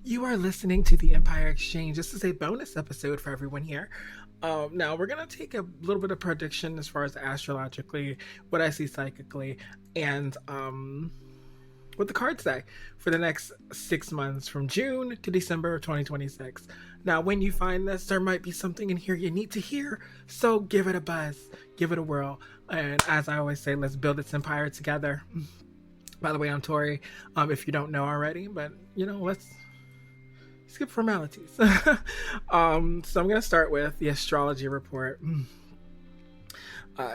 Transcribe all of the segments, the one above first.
You are listening to the Empire Exchange. This is a bonus episode for everyone here. Now, we're going to take a little bit of prediction as far as astrologically, what I see psychically, and what the cards say for the next 6 months from June to December of 2026. Now, when you find this, there might be something in here you need to hear, so give it a buzz, give it a whirl, and as I always say, let's build this empire together. By the way, I'm Tori, if you don't know already, but, let's skip formalities. So I'm going to start with the astrology report.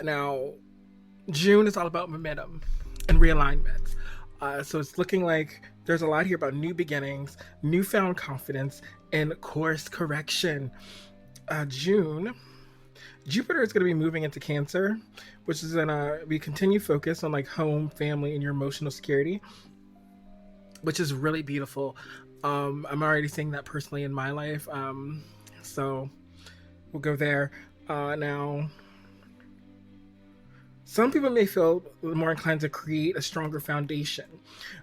Now, June is all about momentum and realignment. So it's looking like there's a lot here about new beginnings, newfound confidence, and course correction. June, Jupiter is going to be moving into Cancer, which is going to be continued focus on like home, family, and your emotional security, which is really beautiful. I'm already seeing that personally in my life. So we'll go there. Now, some people may feel more inclined to create a stronger foundation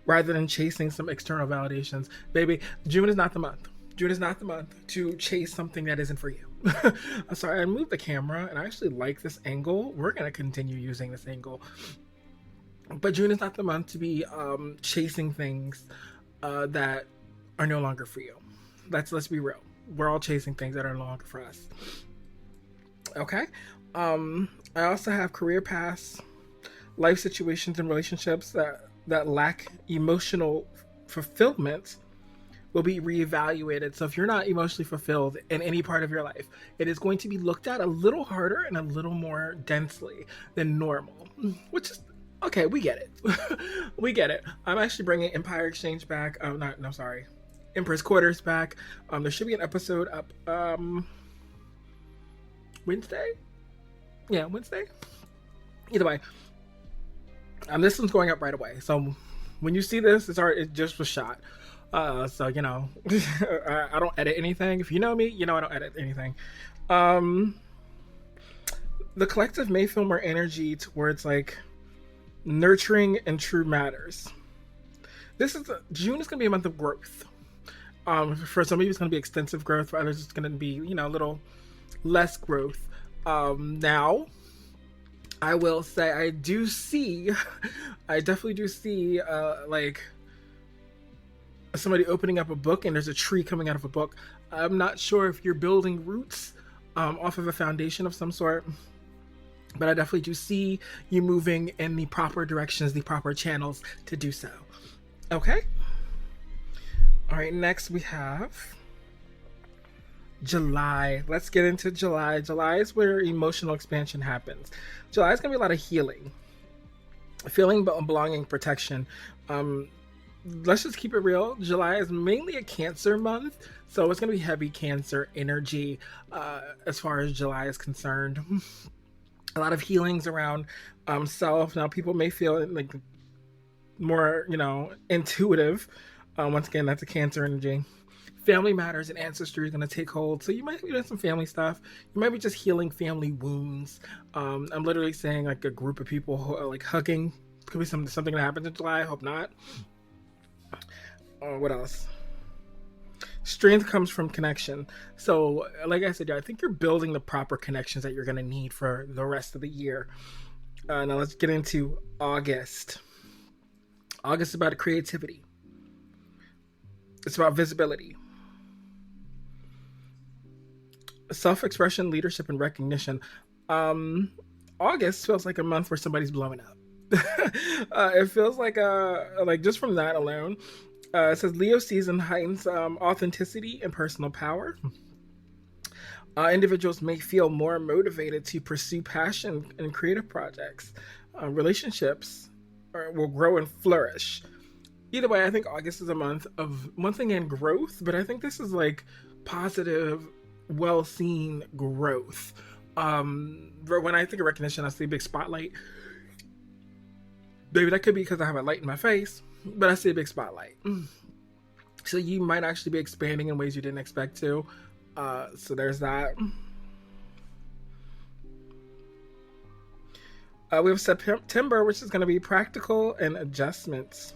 rather than chasing some external validations. Baby, June is not the month. June is not the month to chase something that isn't for you. I'm sorry, I moved the camera and I actually like this angle. We're going to continue using this angle. But June is not the month to be chasing things that are no longer for you. Let's be real. We're all chasing things that are no longer for us. Okay. I also have career paths, life situations, and relationships that lack emotional fulfillment will be reevaluated. So if you're not emotionally fulfilled in any part of your life, it is going to be looked at a little harder and a little more densely than normal, which is okay. We get it. We get it. I'm actually bringing Empire Exchange back. Empress Quarters back. There should be an episode up Wednesday. Yeah, Wednesday. Either way, this one's going up right away. So when you see this, it just was shot. So I don't edit anything. If you know me, I don't edit anything. The collective may feel more energy towards like nurturing and true matters. June is going to be a month of growth. For some of you, it's going to be extensive growth. For others, it's going to be, a little less growth. Now, I will say I definitely do see, like somebody opening up a book and there's a tree coming out of a book. I'm not sure if you're building roots off of a foundation of some sort, but I definitely do see you moving in the proper directions, the proper channels to do so. Okay. All right, next we have July. Let's get into July. July is where emotional expansion happens. July is going to be a lot of healing, feeling, belonging, protection. Let's just keep it real. July is mainly a Cancer month, so it's going to be heavy Cancer energy as far as July is concerned. A lot of healings around self. Now, people may feel like more, intuitive. Once again, that's a Cancer energy. Family matters and ancestry is going to take hold. So you might be doing some family stuff. You might be just healing family wounds. I'm literally saying like a group of people who are like hugging. Could be something that happens in July. I hope not. What else? Strength comes from connection. So like I said, I think you're building the proper connections that you're going to need for the rest of the year. Now let's get into August. August is about creativity. It's about visibility, self-expression, leadership, and recognition. August feels like a month where somebody's blowing up. It feels like just from that alone. It says Leo season heightens authenticity and personal power. Individuals may feel more motivated to pursue passion and creative projects. Relationships will grow and flourish. Either way, I think August is a month of, once again, growth, but I think this is like positive, well-seen growth. When I think of recognition, I see a big spotlight. Maybe that could be because I have a light in my face, but I see a big spotlight. So you might actually be expanding in ways you didn't expect to. So there's that. We have September, which is going to be practical adjustments.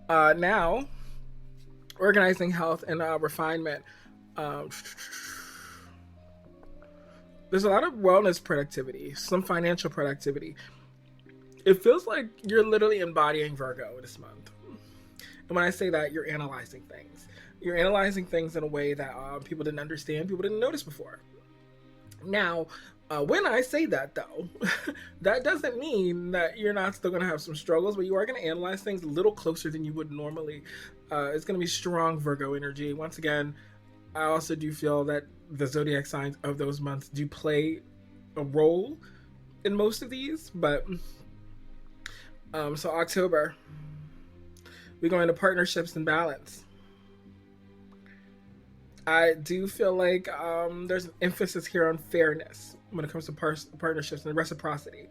Now, organizing, health, and refinement. Um, there's a lot of wellness productivity, some financial productivity. It feels like you're literally embodying Virgo this month. And when I say that, you're analyzing things. You're analyzing things in a way that people didn't understand, people didn't notice before. Now, when I say that, though, that doesn't mean that you're not still going to have some struggles, but you are going to analyze things a little closer than you would normally. It's going to be strong Virgo energy. Once again, I also do feel that the zodiac signs of those months do play a role in most of these, but so October, we go into partnerships and balance. I do feel like there's an emphasis here on fairness when it comes to partnerships and reciprocity.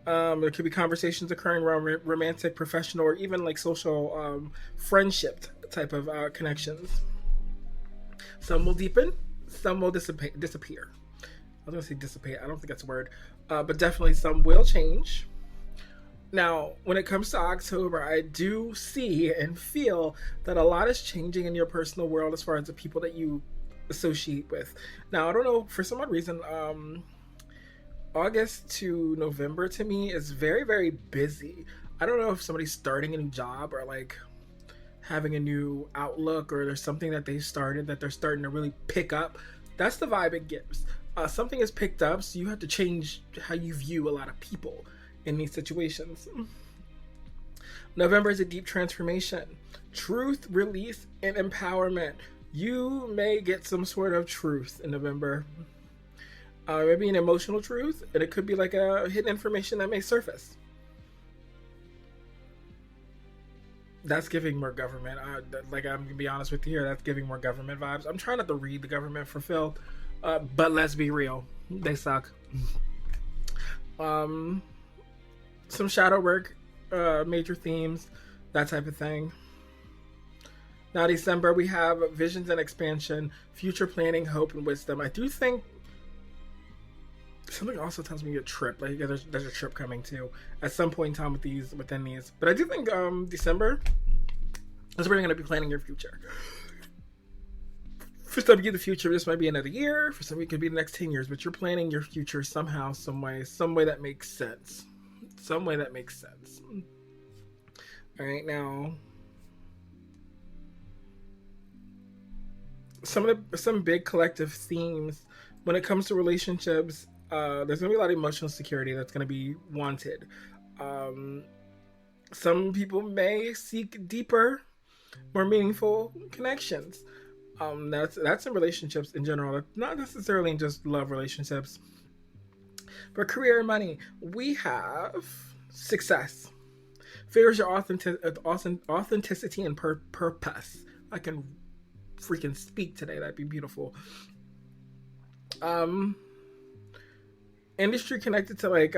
There could be conversations occurring around romantic, professional, or even like social friendship type of connections. Some will deepen, some will disappear. I was going to say dissipate. I don't think that's a word. But definitely some will change. Now, when it comes to October, I do see and feel that a lot is changing in your personal world as far as the people that you associate with. Now, I don't know, for some odd reason, August to November to me is very, very busy. I don't know if somebody's starting a new job or like having a new outlook, or there's something that they started that they're starting to really pick up. That's the vibe it gives. Something is picked up, so you have to change how you view a lot of people in these situations. November is a deep transformation, truth, release, and empowerment. You may get some sort of truth in November. Maybe an emotional truth, and it could be like a hidden information that may surface. That's giving more government. Like, I'm gonna be honest with you here, that's giving more government vibes. I'm trying not to read the government for Phil, but let's be real, they suck. Some shadow work, major themes, that type of thing. Now, December, we have visions and expansion, future planning, hope, and wisdom. I do think something also tells me a trip. Like, there's a trip coming too at some point in time within these. But I do think December is where you're going to be planning your future. For some of you, the future, this might be another year. For some of you, it could be the next 10 years. But you're planning your future somehow, some way that makes sense. Some way that makes sense. All right, now some big collective themes when it comes to relationships. There's gonna be a lot of emotional security that's gonna be wanted. Some people may seek deeper, more meaningful connections. That's in relationships in general, not necessarily in just love relationships. For career and money, we have success. Favors your authenticity and purpose. I can freaking speak today. That'd be beautiful. Industry connected to like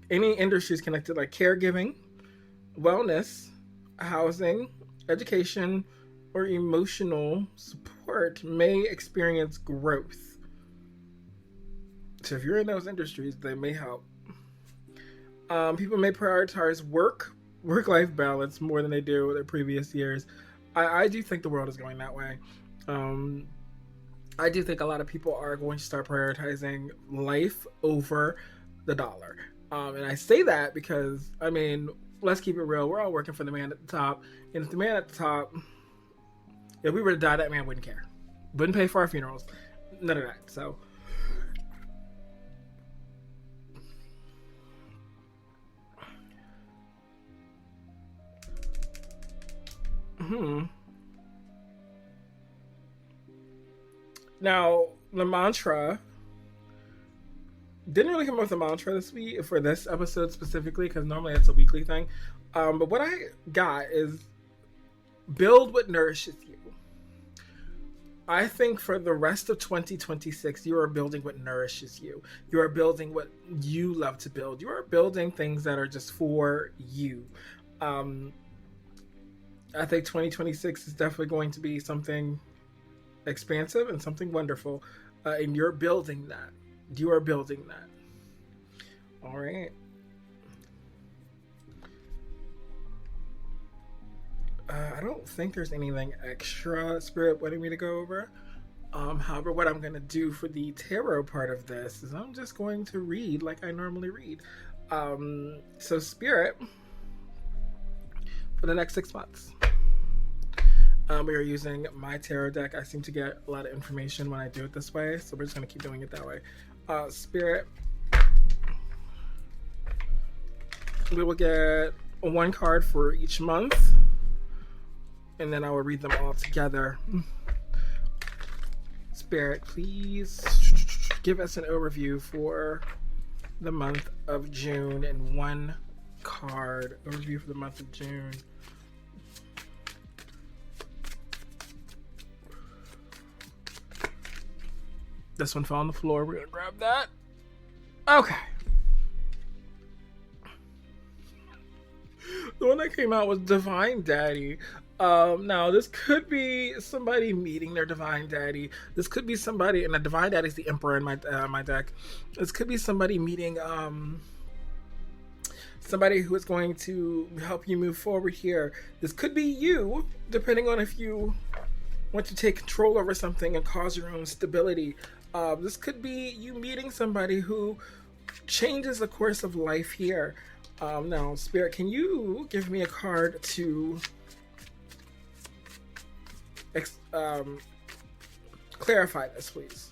any industries connected, like caregiving, wellness, housing, education, or emotional support may experience growth. So if you're in those industries, they may help. People may prioritize work-life balance more than they do in previous years. I do think the world is going that way. I do think a lot of people are going to start prioritizing life over the dollar. And I say that because, I mean, let's keep it real. We're all working for the man at the top. And if the man at the top, if we were to die, that man wouldn't care. Wouldn't pay for our funerals. None of that. So now, the mantra didn't really come up with a mantra this week for this episode specifically, because normally it's a weekly thing. But what I got is build what nourishes you. I think for the rest of 2026, you are building what nourishes you. You are building what you love to build. You are building things that are just for you. I think 2026 is definitely going to be something expansive and something wonderful. And you're building that. You are building that. All right. I don't think there's anything extra Spirit wanting me to go over. However, what I'm going to do for the tarot part of this is I'm just going to read like I normally read. So Spirit, for the next 6 months, we are using my tarot deck. I seem to get a lot of information when I do it this way, so we're just going to keep doing it that way. Spirit, we will get one card for each month, and then I will read them all together. Spirit, please give us an overview for the month of June and one card. Overview for the month of June. This one fell on the floor. We're gonna grab that. Okay. The one that came out was Divine Daddy. Now this could be somebody meeting their Divine Daddy. This could be somebody, and the Divine Daddy is the Emperor in my deck. This could be somebody meeting somebody who is going to help you move forward here. This could be you, depending on if you want to take control over something and cause your own stability. This could be you meeting somebody who changes the course of life here. Now, Spirit, can you give me a card to clarify this, please?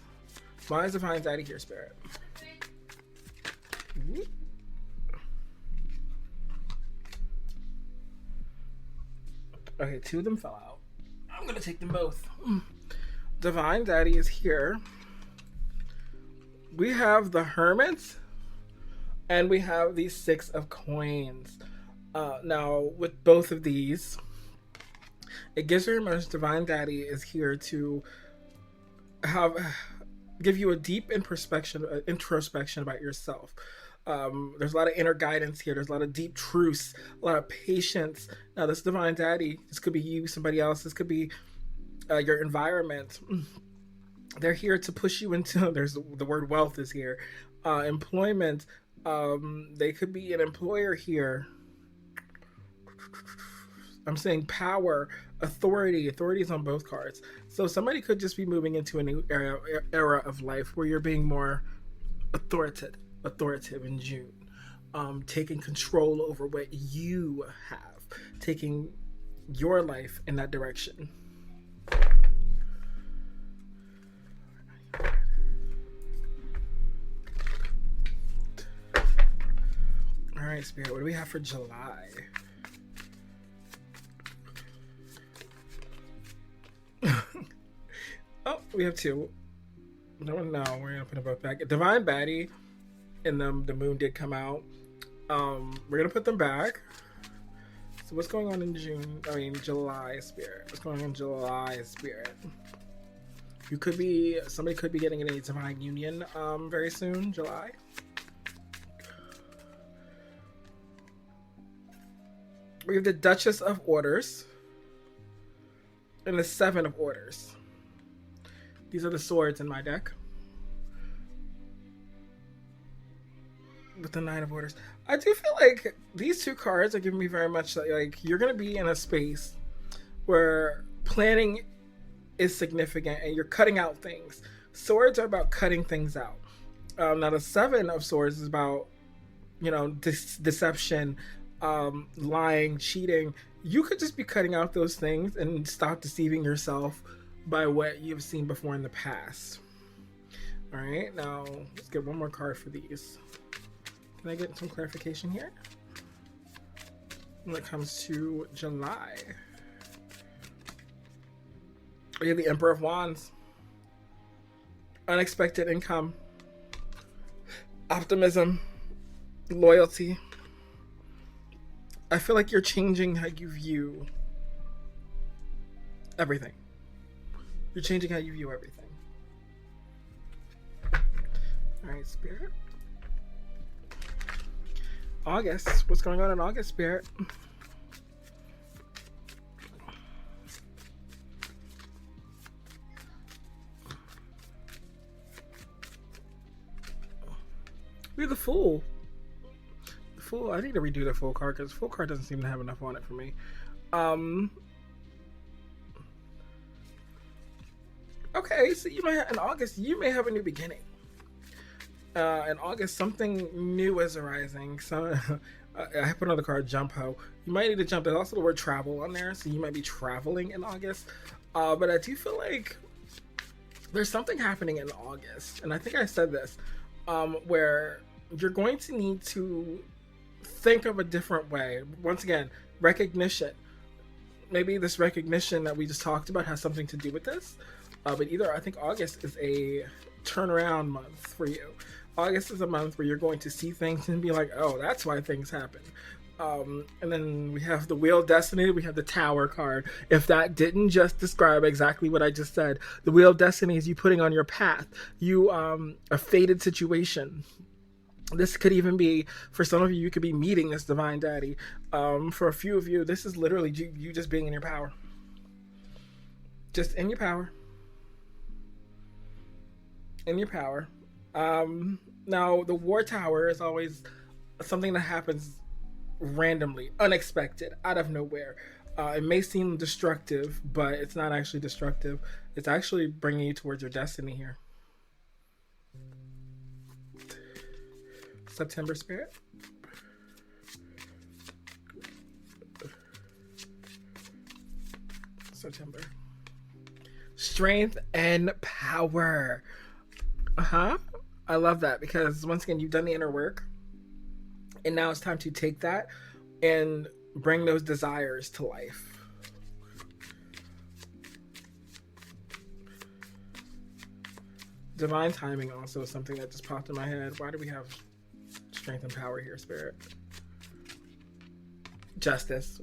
Why is Divine Daddy here, Spirit? Okay, 2 of them fell out. I'm gonna take them both. Divine Daddy is here. We have the Hermit, and we have the 6 of Coins. Now, with both of these, it gives very much Divine Daddy is here to give you a deep introspection about yourself. There's a lot of inner guidance here. There's a lot of deep truths, a lot of patience. Now, this Divine Daddy, this could be you, somebody else. This could be your environment. They're here to push you into, there's the word wealth is here. Employment. They could be an employer here. I'm saying power, authority. Authority is on both cards. So somebody could just be moving into a new era of life where you're being more authoritative in June. Taking control over what you have. Taking your life in that direction. All right, Spirit, what do we have for July? Oh, we have 2. No, we're gonna put them both back. Divine Baddie and the moon did come out. We're gonna put them back. So what's going on in July, Spirit? What's going on in July, Spirit? Somebody could be getting a divine union very soon, July. We have the Duchess of Orders and the 7 of Orders. These are the swords in my deck. With the 9 of Orders. I do feel like these 2 cards are giving me very much like you're going to be in a space where planning is significant and you're cutting out things. Swords are about cutting things out. Now the 7 of Swords is about, deception, lying, cheating. You could just be cutting out those things and stop deceiving yourself by what you've seen before in the past. All right, now let's get one more card for these. Can I get some clarification here when it comes to July? We have the Emperor of Wands. Unexpected income. Optimism. Loyalty. I feel like you're changing how you view everything. You're changing how you view everything. All right, Spirit. August. What's going on in August, Spirit? We have the Fool. The Fool. I need to redo the Fool card because the Fool card doesn't seem to have enough on it for me. Um, okay, so you might have, in August you may have a new beginning. In August, something new is arising. So I put another card, jump ho. You might need to jump. There's also the word travel on there, so you might be traveling in August. But I do feel like there's something happening in August, and I think I said this, where you're going to need to think of a different way. Once again, recognition. Maybe this recognition that we just talked about has something to do with this. But either I think August is a turnaround month for you. August is a month where you're going to see things and be like, oh, that's why things happen. And then we have the Wheel of Destiny, we have the Tower card. If that didn't just describe exactly what I just said, the Wheel of Destiny is you putting on your path, you a fated situation. This could even be, for some of you, you could be meeting this divine daddy. For a few of you, this is literally you just being in your power. Just in your power. In your power. Now, the War Tower is always something that happens randomly, unexpected, out of nowhere. It may seem destructive, but it's not actually destructive. It's actually bringing you towards your destiny here. September spirit. September. Strength and power. I love that, because once again, you've done the inner work, and now it's time to take that and bring those desires to life. Divine timing also is something that just popped in my head. Why do we have strength and power here, Spirit? Justice.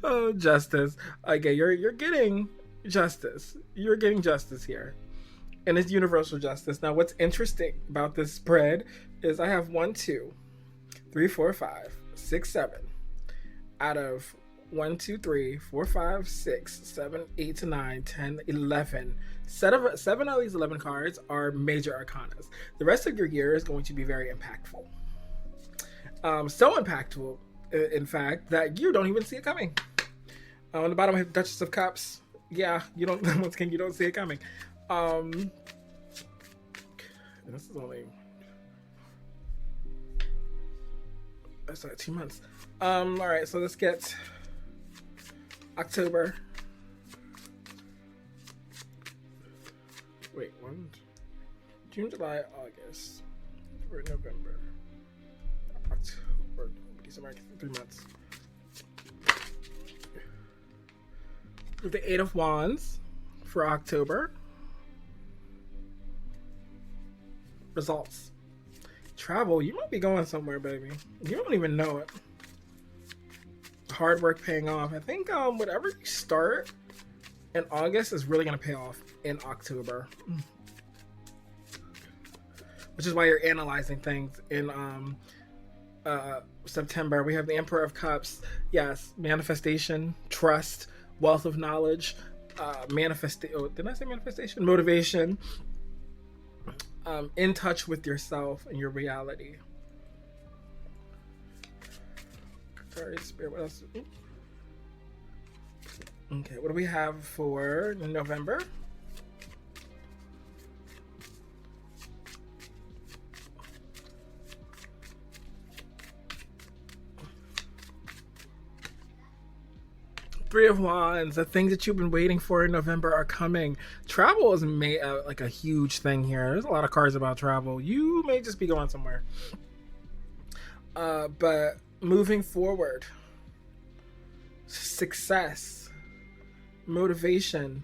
Oh, justice. Okay, you're getting justice. You're getting justice here. And it's universal justice. Now, what's interesting about this spread is I have 1, 2, 3, 4, 5, 6, 7 out of 1, 2, 3, 4, 5, 6, 7, 8 to 9, 10, 11. 7 of these 11 cards are major arcanas. The rest of your year is going to be very impactful. So impactful, in fact, that you don't even see it coming. On the bottom, I have Duchess of Cups. Yeah, you don't. Once again, you don't see it coming. This is only, that's like 2 months. All right, so let's get October. Wait, June, July, August, November, October, December, 3 months. With the 8 of Wands for October. Results. Travel. You might be going somewhere, baby. You don't even know it. Hard work paying off. I think whatever you start in August is really going to pay off in October. Which is why you're analyzing things in September. We have the Emperor of Cups. Yes, manifestation, trust, wealth of knowledge, didn't I say manifestation? Motivation. In touch with yourself and your reality. Sorry, Spirit, what else? Okay, what do we have for November? Three of Wands. The things that you've been waiting for in November are coming. Travel is like a huge thing here. There's a lot of cards about travel. You may just be going somewhere. But moving forward, success, motivation,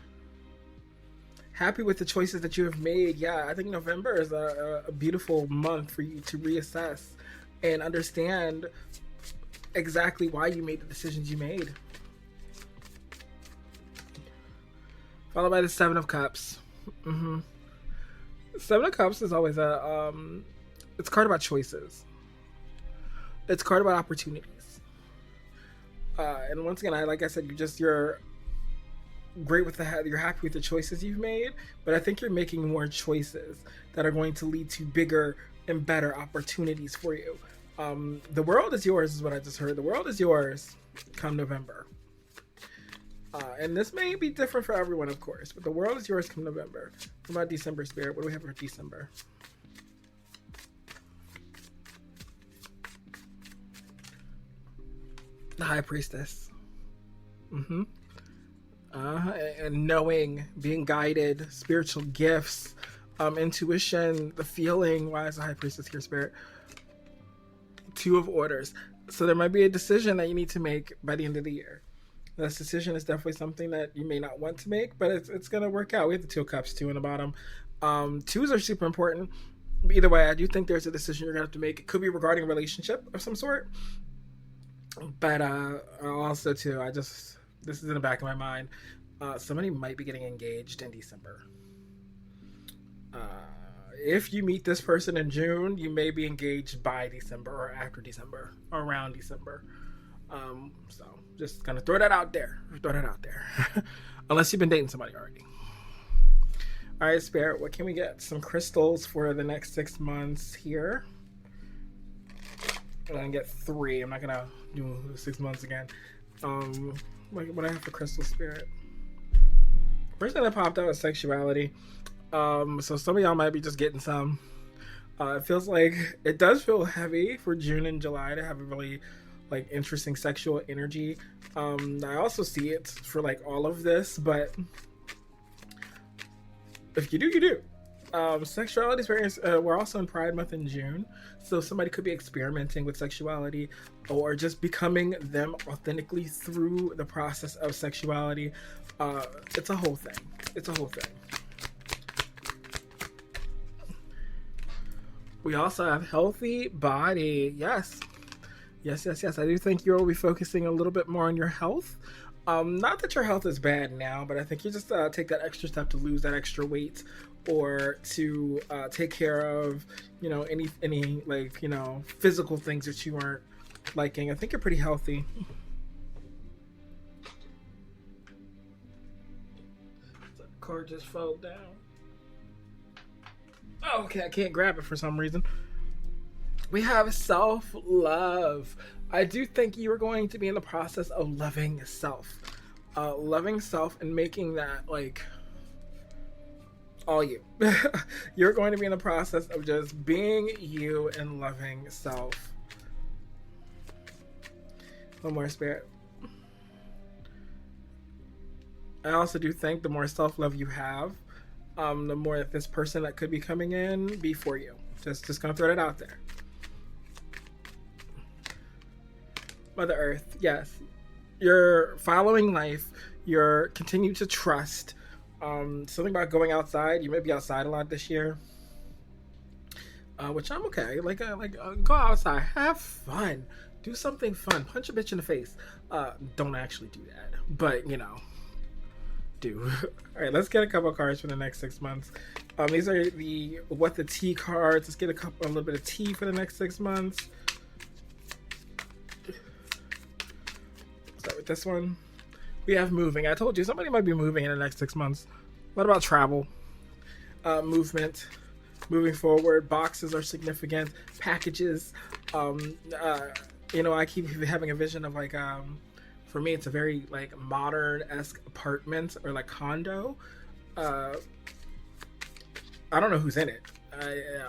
happy with the choices that you have made. Yeah, I think November is a beautiful month for you to reassess and understand exactly why you made the decisions you made. Followed by the Seven of Cups. Seven of Cups is always it's a card about choices. It's a card about opportunities. And once again, like I said, you're great with you're happy with the choices you've made, but I think you're making more choices that are going to lead to bigger and better opportunities for you. The world is yours is what I just heard. The world is yours come November. And this may be different for everyone, of course, but the world is yours come November. What about December, Spirit? What do we have for December? The High Priestess. Mm-hmm. And knowing, being guided, spiritual gifts, intuition, the feeling. Why is the High Priestess here, Spirit? Two of Orders. So there might be a decision that you need to make by the end of the year. This decision is definitely something that you may not want to make, but it's going to work out. We have the Two of Cups, 2 in the bottom. Twos are super important. But either way, I do think there's a decision you're going to have to make. It could be regarding a relationship of some sort. But also, too, this is in the back of my mind. Somebody might be getting engaged in December. If you meet this person in June, you may be engaged by December or after December, or around December. So just gonna throw that out there. Unless you've been dating somebody already. All right, Spirit, what can we get? Some crystals for the next 6 months here. I'm gonna get 3. I'm not gonna do 6 months again. What do I have for crystal, Spirit? First thing that popped out was sexuality. So some of y'all might be just getting some. It feels like it does feel heavy for June and July to have a really like interesting sexual energy. I also see it for like all of this, but if you do, you do. Sexuality is very. We're also in Pride Month in June, so somebody could be experimenting with sexuality or just becoming them authentically through the process of sexuality. It's a whole thing. We also have healthy body. Yes. I do think you'll be focusing a little bit more on your health. Not that your health is bad now, but I think you just take that extra step to lose that extra weight, or to take care of, any like, physical things that you aren't liking. I think you're pretty healthy. The card just fell down. Oh, okay, I can't grab it for some reason. We have self-love. I do think you are going to be in the process of loving self. Loving self and making that, like, all you. You're going to be in the process of just being you and loving self. One more, Spirit. I also do think the more self-love you have, the more that this person that could be coming in be for you. Just gonna throw that out there. Mother Earth, yes. You're following life. You're continue to trust. Something about going outside. You may be outside a lot this year, which I'm okay. Go outside, have fun, do something fun, punch a bitch in the face. Don't actually do that, but do. All right, let's get a couple cards for the next 6 months. These are the what the tea cards. Let's get a little bit of tea for the next 6 months. Start with this one. We have moving. I told you somebody might be moving in the next 6 months. What about travel? Movement, moving forward. Boxes are significant. Packages. I keep having a vision of like for me, it's a very like modern-esque apartment or like condo. I don't know who's in it.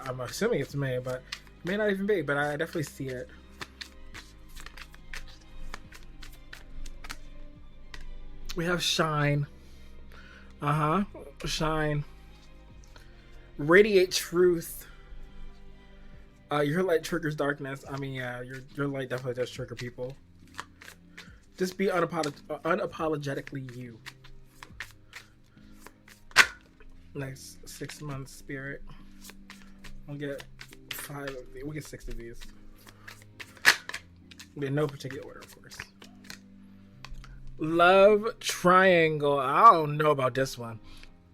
I'm assuming it's me, but it may not even be. But I definitely see it. We have shine. Shine. Radiate truth. Your light triggers darkness. I mean, yeah, your light definitely does trigger people. Just be unapologetically you. Next 6 months, Spirit. We'll get 5 of these. We'll get 6 of these. In no particular order, of course. Love triangle. I don't know about this one.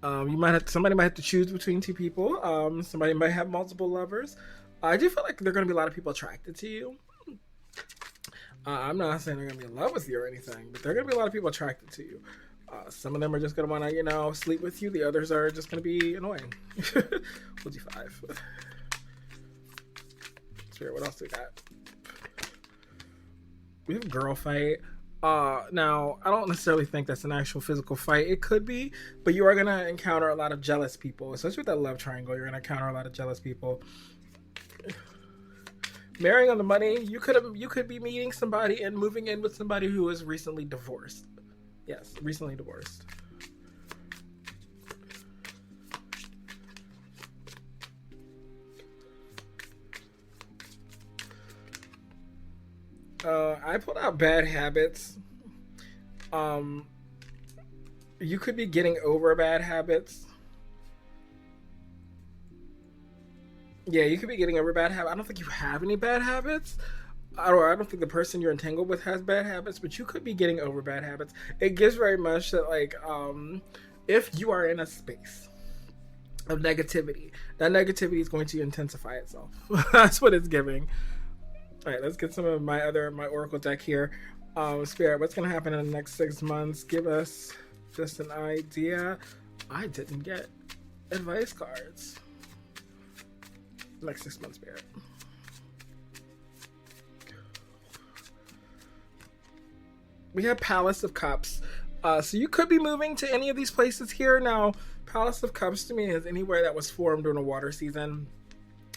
Somebody might have to choose between 2 people. Somebody might have multiple lovers. I do feel like there are going to be a lot of people attracted to you. I'm not saying they're going to be in love with you or anything, but there are going to be a lot of people attracted to you. Some of them are just going to want to, sleep with you. The others are just going to be annoying. We'll do 5. Spirit, what else do we got? We have girl fight. Now, I don't necessarily think that's an actual physical fight. It could be, but you are going to encounter a lot of jealous people, especially with that love triangle. You're going to encounter a lot of jealous people. Marrying on the money, you could be meeting somebody and moving in with somebody who is recently divorced. Yes, recently divorced. I pulled out bad habits. You could be getting over bad habits. Yeah, you could be getting over bad habits. I don't think you have any bad habits. I don't think the person you're entangled with has bad habits, but you could be getting over bad habits. It gives very much that, like, if you are in a space of negativity, that negativity is going to intensify itself. That's what it's giving. All right, let's get some of my Oracle deck here. Spirit, what's going to happen in the next 6 months? Give us just an idea. I didn't get advice cards. Next 6 months, Spirit. We have Palace of Cups. So you could be moving to any of these places here. Now, Palace of Cups to me is anywhere that was formed during a water season.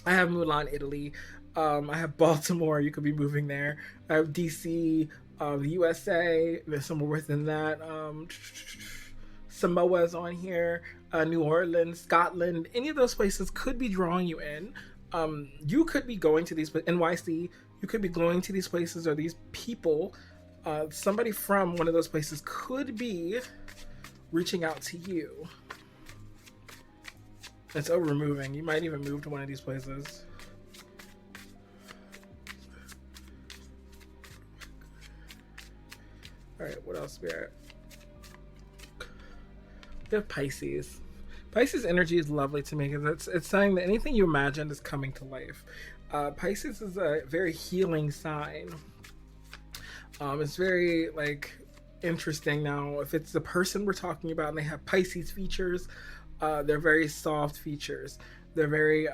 I have Mulan, Italy. I have Baltimore. You could be moving there. I have DC, the USA. There's somewhere within that. Samoa's on here. New Orleans, Scotland. Any of those places could be drawing you in. You could be going to these, NYC. You could be going to these places, or these people. Somebody from one of those places could be reaching out to you. It's over moving. You might even move to one of these places. All right, what else, Spirit? We have Pisces. Pisces energy is lovely to me because it's saying that anything you imagined is coming to life. Pisces is a very healing sign. It's very, like, interesting. Now, if it's the person we're talking about and they have Pisces features, they're very soft features. They're very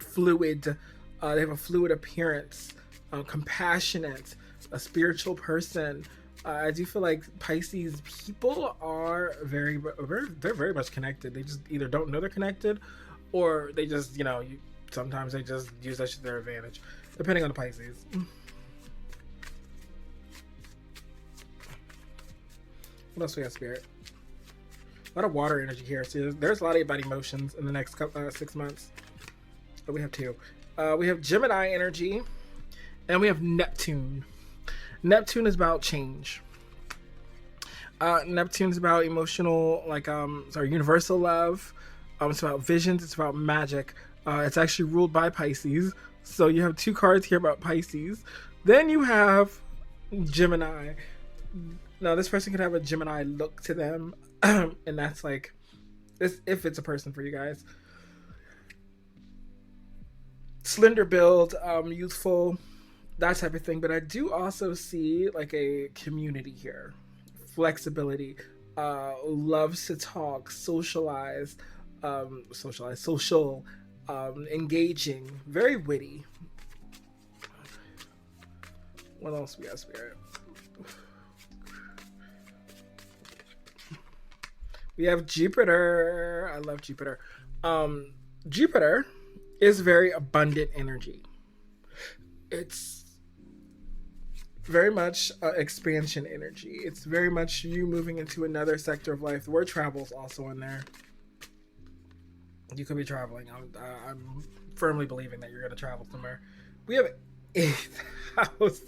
fluid. They have a fluid appearance. Compassionate, a spiritual person. I do feel like Pisces people are they're very much connected. They just either don't know they're connected, or they just, sometimes they just use that to their advantage, depending on the Pisces. What else we got, Spirit? A lot of water energy here. So there's a lot about emotions in the next 6 months. But we have two. We have Gemini energy. And we have Neptune. Neptune is about change. Neptune is about emotional, universal love. It's about visions. It's about magic. It's actually ruled by Pisces. So you have 2 cards here about Pisces. Then you have Gemini. Now, this person could have a Gemini look to them. And that's like, if it's a person for you guys. Slender build, youthful, that type of thing. But I do also see like a community here. Flexibility, loves to talk, socialize, social, engaging, very witty. What else we got, Spirit? We have Jupiter. I love Jupiter. Jupiter is very abundant energy. It's very much expansion energy. It's very much you moving into another sector of life. The word travel is also in there. You could be traveling. I'm firmly believing that you're going to travel somewhere. We have 8th house.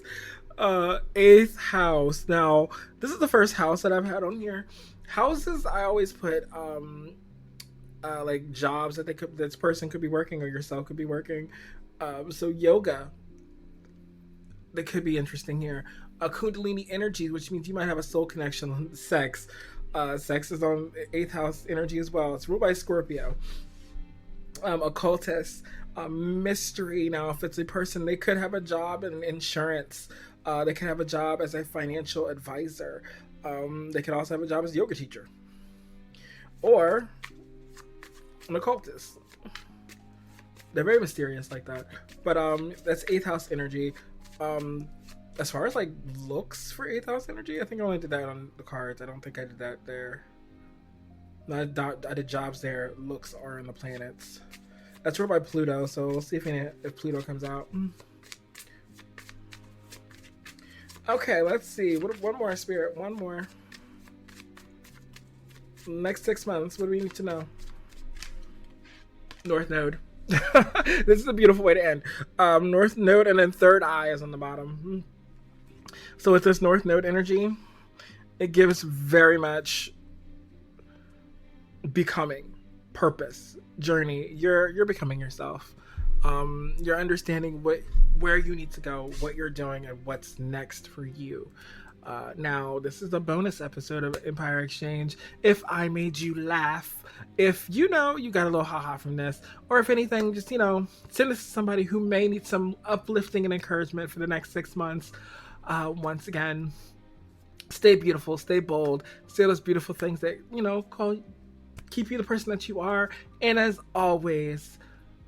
8th house. Now, this is the first house that I've had on here. Houses, I always put like jobs that this person could be working, or yourself could be working. So yoga, that could be interesting here. Kundalini energy, which means you might have a soul connection. Sex. Sex is on 8th house energy as well. It's ruled by Scorpio. Occultist, mystery. Now, if it's a person, they could have a job in insurance. They could have a job as a financial advisor. They could also have a job as a yoga teacher. Or an occultist. They're very mysterious like that. But that's 8th house energy. Um, as far as like looks for 8,000 energy, I think I only did that on the cards. I don't think I did that there. No, I did jobs there. Looks are in the planets. That's ruled by Pluto, so we'll see if Pluto comes out. Okay, let's see. One more, Spirit. One more. Next 6 months, what do we need to know? North Node. This is a beautiful way to end. North Node, and then third eye is on the bottom. So with this North Node energy, it gives very much becoming, purpose, journey. You're becoming yourself. You're understanding where you need to go, what you're doing, and what's next for you. Now, this is a bonus episode of Empire Exchange. If I made you laugh, if you got a little haha from this, or if anything, just send this to somebody who may need some uplifting and encouragement for the next 6 months. Once again, stay beautiful, stay bold, say those beautiful things that keep you the person that you are. And as always,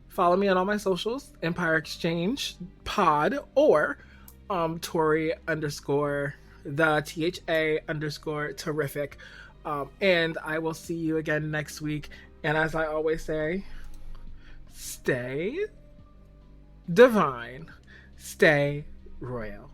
follow me on all my socials, Empire Exchange Pod, or Tori _ the THA _ and I will see you again next week. And as I always say, stay divine, stay royal.